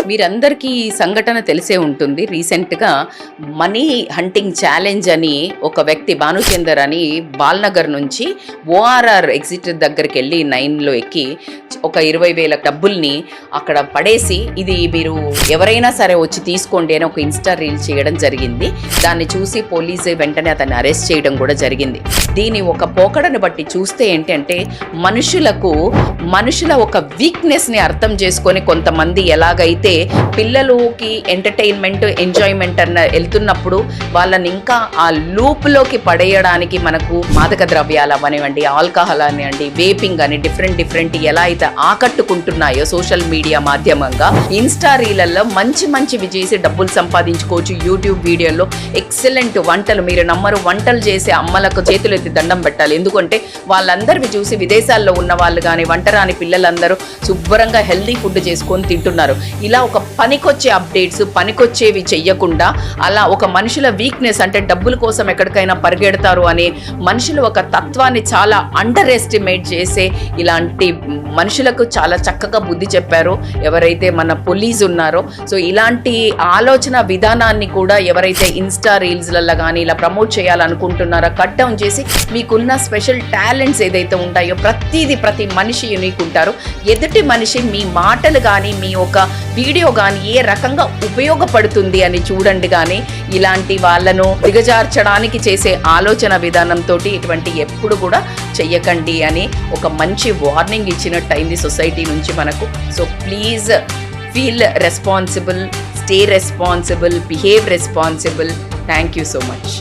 మీరందరికీ ఈ సంఘటన తెలిసే ఉంటుంది. రీసెంట్గా మనీ హంటింగ్ ఛాలెంజ్ అని ఒక వ్యక్తి భానుచందర్ అని బాల్నగర్ నుంచి ఓఆర్ఆర్ ఎగ్జిట్ దగ్గరికి వెళ్ళి 9లో ఎక్కి ఒక 20,000 డబ్బుల్ని అక్కడ పడేసి, ఇది మీరు ఎవరైనా సరే వచ్చి తీసుకోండి అని ఒక ఇన్స్టా రీల్ చేయడం జరిగింది. దాన్ని చూసి పోలీసు వెంటనే అతన్ని అరెస్ట్ చేయడం కూడా జరిగింది. దీని ఒక పోకడను బట్టి చూస్తే ఏంటంటే, మనుషుల ఒక వీక్నెస్ని అర్థం చేసుకొని కొంతమంది ఎలాగైతే పిల్లలకి ఎంటర్టైన్మెంట్ ఎంజాయ్మెంట్ అన్న వెళ్తున్నప్పుడు వాళ్ళని ఇంకా ఆ లూప్లోకి పడేయడానికి మనకు మాదక ద్రవ్యాలు అవనివ్వండి, ఆల్కహాల్ అనివ్వండి, వేపింగ్ అని డిఫరెంట్ ఎలా అయితే ఆకట్టుకుంటున్నాయో సోషల్ మీడియా మాధ్యమంగా, ఇన్స్టా రీలల్లో మంచివి చేసి డబ్బులు సంపాదించుకోవచ్చు. యూట్యూబ్ వీడియోలో ఎక్సలెంట్ వంటలు, మీరు నమ్మరు, వంటలు చేసే అమ్మలకు చేతులు ఎత్తి దండం పెట్టాలి. ఎందుకంటే వాళ్ళందరివి చూసి విదేశాల్లో ఉన్న వాళ్ళు కానీ వంటరాని పిల్లలందరూ శుభ్రంగా హెల్దీ ఫుడ్ చేసుకొని తింటున్నారు. ఇలా ఒక పనికొచ్చే అప్డేట్స్, పనికొచ్చేవి చెయ్యకుండా అలా ఒక మనుషుల వీక్నెస్, అంటే డబ్బుల కోసం ఎక్కడికైనా పరిగెడతారు అనే మనుషులు ఒక తత్వాన్ని చాలా అండర్ ఎస్టిమేట్ చేసే ఇలాంటి మనుషులకు చాలా చక్కగా బుద్ధి చెప్పారు ఎవరైతే మన పోలీస్ ఉన్నారో. సో ఇలాంటి ఆలోచన విధానాన్ని కూడా ఎవరైతే ఇన్స్టా రీల్స్లలో కానీ ఇలా ప్రమోట్ చేయాలనుకుంటున్నారో కట్ డౌన్ చేసి, మీకున్న స్పెషల్ టాలెంట్స్ ఏదైతే ఉంటాయో ప్రతి మనిషి యూనిక్ ఉంటారు. ఎదుటి మనిషి మీ మాటలు కానీ మీ ఒక వీడియో కానీ ఏ రకంగా ఉపయోగపడుతుంది అని చూడండి. కానీ ఇలాంటి వాళ్ళను దిగజార్చడానికి చేసే ఆలోచన విధానంతో ఇటువంటి ఎప్పుడు కూడా చెయ్యకండి అని ఒక మంచి వార్నింగ్ ఇచ్చినట్టు అయింది సొసైటీ నుంచి మనకు. So please feel responsible, stay responsible, behave responsible. Thank you so much.